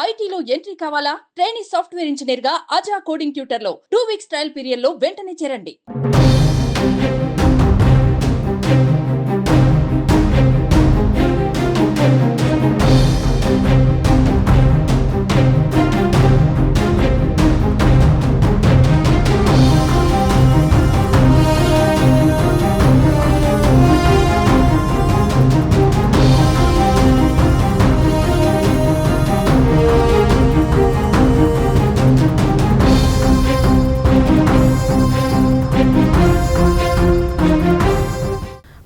ఐటీలో ఎంట్రీ కావాలా? Trainee software engineer గా అజా కోడింగ్ ట్యూటర్ లో 2 వీక్స్ ట్రయల్ పీరియడ్ లో వెంటనే చేరండి.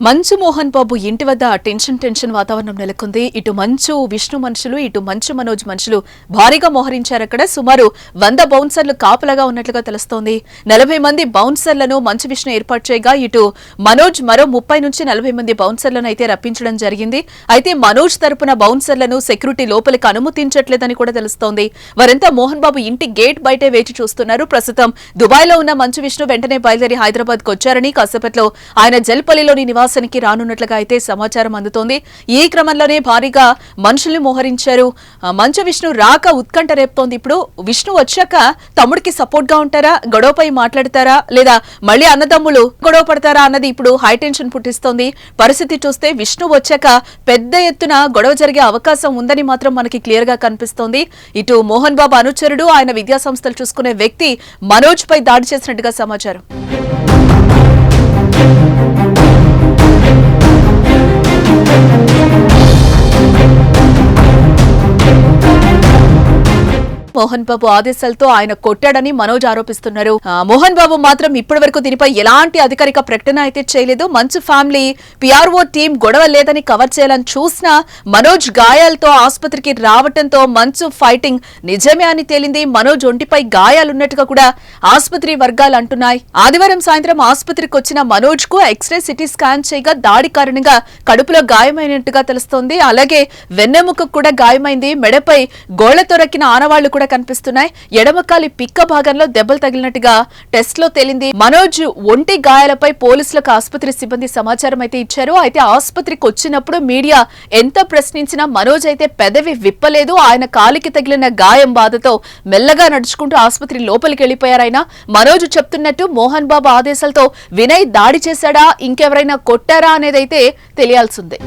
మంచు మోహన్ బాబు ఇంటి వద్ద టెన్షన్ వాతావరణం నెలకొంది. ఇటు మంచు విష్ణు మనుషులు, ఇటు మంచు మనోజ్ మనుషులు భారీగా మోహరించారు. అక్కడ సుమారు 100 బౌన్సర్లు కాపలాగా ఉన్నట్లుగా తెలుస్తోంది. 40 మంది బౌన్సర్లను మంచు విష్ణు ఏర్పాటు చేయగా, ఇటు మనోజ్ మరో 30 నుంచి 40 మంది బౌన్సర్లను అయితే రప్పించడం జరిగింది. అయితే మనోజ్ తరపున బౌన్సర్లను సెక్యూరిటీ లోపలికి అనుమతించట్లేదని కూడా తెలుస్తోంది. వారంతా మోహన్ బాబు ఇంటి గేట్ బయటే వేచి చూస్తున్నారు. ప్రస్తుతం దుబాయ్ లో ఉన్న మంచు విష్ణు వెంటనే బయలుదేరి హైదరాబాద్ కు వచ్చారని, కాసేపట్లో ఆయన జల్పల్లిలోని నివాసానికి రానున్నట్లుగా అయితే సమాచారం అందుతోంది. ఈ క్రమంలోనే భారీగా మనుషుల్ని మోహరించారు. మంచు విష్ణు రాక ఉత్కంఠ రేపుతోంది. ఇప్పుడు విష్ణు వచ్చాక తమ్ముడికి సపోర్ట్ గా ఉంటారా, గొడవపై మాట్లాడతారా, లేదా మళ్లీ అన్నదమ్ములు గొడవ పడతారా అన్నది ఇప్పుడు హై టెన్షన్ పుట్టిస్తోంది. పరిస్థితి చూస్తే విష్ణు వచ్చాక పెద్ద ఎత్తున గొడవ జరిగే అవకాశం ఉందని మాత్రం మనకి క్లియర్ గా కనిపిస్తోంది. ఇటు మోహన్ బాబు అనుచరుడు, ఆయన విద్యా సంస్థలు చూసుకునే వ్యక్తి మనోజ్ పై దాడి చేసినట్టుగా సమాచారం. మోహన్ బాబు ఆదేశాలతో ఆయన కొట్టాడని మనోజ్ ఆరోపిస్తున్నారు. మోహన్ బాబు మాత్రం ఇప్పటి వరకు దీనిపై ఎలాంటి అధికారిక ప్రకటన అయితే చేయలేదు. మంచు ఫ్యామిలీ పిఆర్ఓ టీం గొడవ లేదని కవర్ చేయాలని చూసినా మనోజ్ గాయాలతో ఆసుపత్రికి రావడంతో మంచు ఫైటింగ్ నిజమే అని తేలింది. మనోజ్ ఒంటిపై గాయాలున్నట్టుగా కూడా ఆసుపత్రి వర్గాలు అంటున్నాయి. ఆదివారం సాయంత్రం ఆసుపత్రికి వచ్చిన మనోజ్ కు ఎక్స్రే సిటీ స్కాన్ చేయగా దాడి కారణంగా కడుపులో గాయమైనట్టుగా తెలుస్తోంది. అలాగే వెన్నెముకకు కూడా గాయమైంది. మెడపై గోళ్లతో రక్కిన ఆనవాళ్లు కూడా కనిపిస్తున్నాయి. ఎడమకాలి పిక్క భాగంలో దెబ్బలు తగిలినట్టుగా టెస్ట్ లో తేలింది. మనోజ్ ఒంటి గాయాలపై పోలీసులకు ఆసుపత్రి సిబ్బంది సమాచారం అయితే ఇచ్చారు. అయితే ఆసుపత్రికి వచ్చినప్పుడు మీడియా ఎంత ప్రశ్నించినా మనోజ్ అయితే పెదవి విప్పలేదు. ఆయన కాలికి తగిలిన గాయం బాధతో మెల్లగా నడుచుకుంటూ ఆసుపత్రి లోపలికి వెళ్లిపోయారాయన. మనోజ్ చెప్తున్నట్టు మోహన్ బాబు ఆదేశాలతో వినయ్ దాడి చేశాడా, ఇంకెవరైనా కొట్టారా అనేదైతే తెలియాల్సిందే.